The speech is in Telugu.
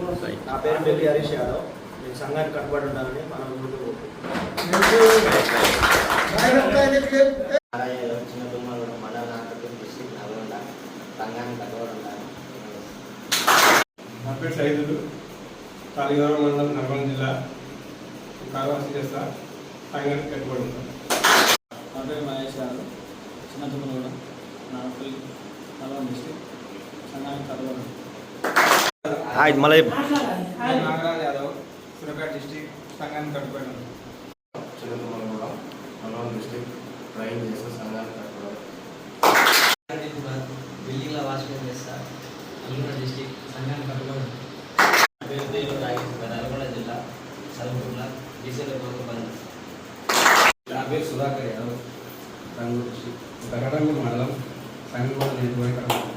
నా పేరు పెళ్లి హరీష్ యాదవ్. నేను సంఘానికి కట్టుబడి ఉంటానని మనం ముందు చిన్న తుమ్మలు మండల నాటకం డిస్ట్రిక్ట్ నల్గొండ సంఘానికి కట్టుబడి ఉంటాను. నా పేరు సైదులు, తాలిగారం మండలం నల్గొండ జిల్లా కారవాసి చేస్తా, సంఘానికి కట్టుబడి ఉంటాను. నా పేరు మహేష్ యాదవ్, చిన్న తుమ్మలు నల్గొండ డిస్ట్రిక్ట్ సంఘానికి కట్టుబడి ఉంటాను. నాగరాజ్ యాదవ్, సూర్యాపేట డిస్ట్రిక్ట్ సంఘానికి కట్టుబడి ఉంటాను. చిన్నతుమ్మలగూడెం నల్గొండ డిస్ట్రిక్ట్ డ్రైవింగ్ చేస్తా, సంఘానికి కట్టుబడి. బిల్డింగ్లో వాచ్మెన్ చేస్తా, నల్గొండ డిస్ట్రిక్ట్ సంఘానికి కట్టుబడి. నల్గొండ జిల్లా సల్పూర్ల డీసీల ప్రభుత్వం. నా పేరు సుధాకర్ యాదవ్, రంగు డిస్ట్రిక్ట్ గగడంగూరు మండలం సంగూరు నియోజకవర్గం.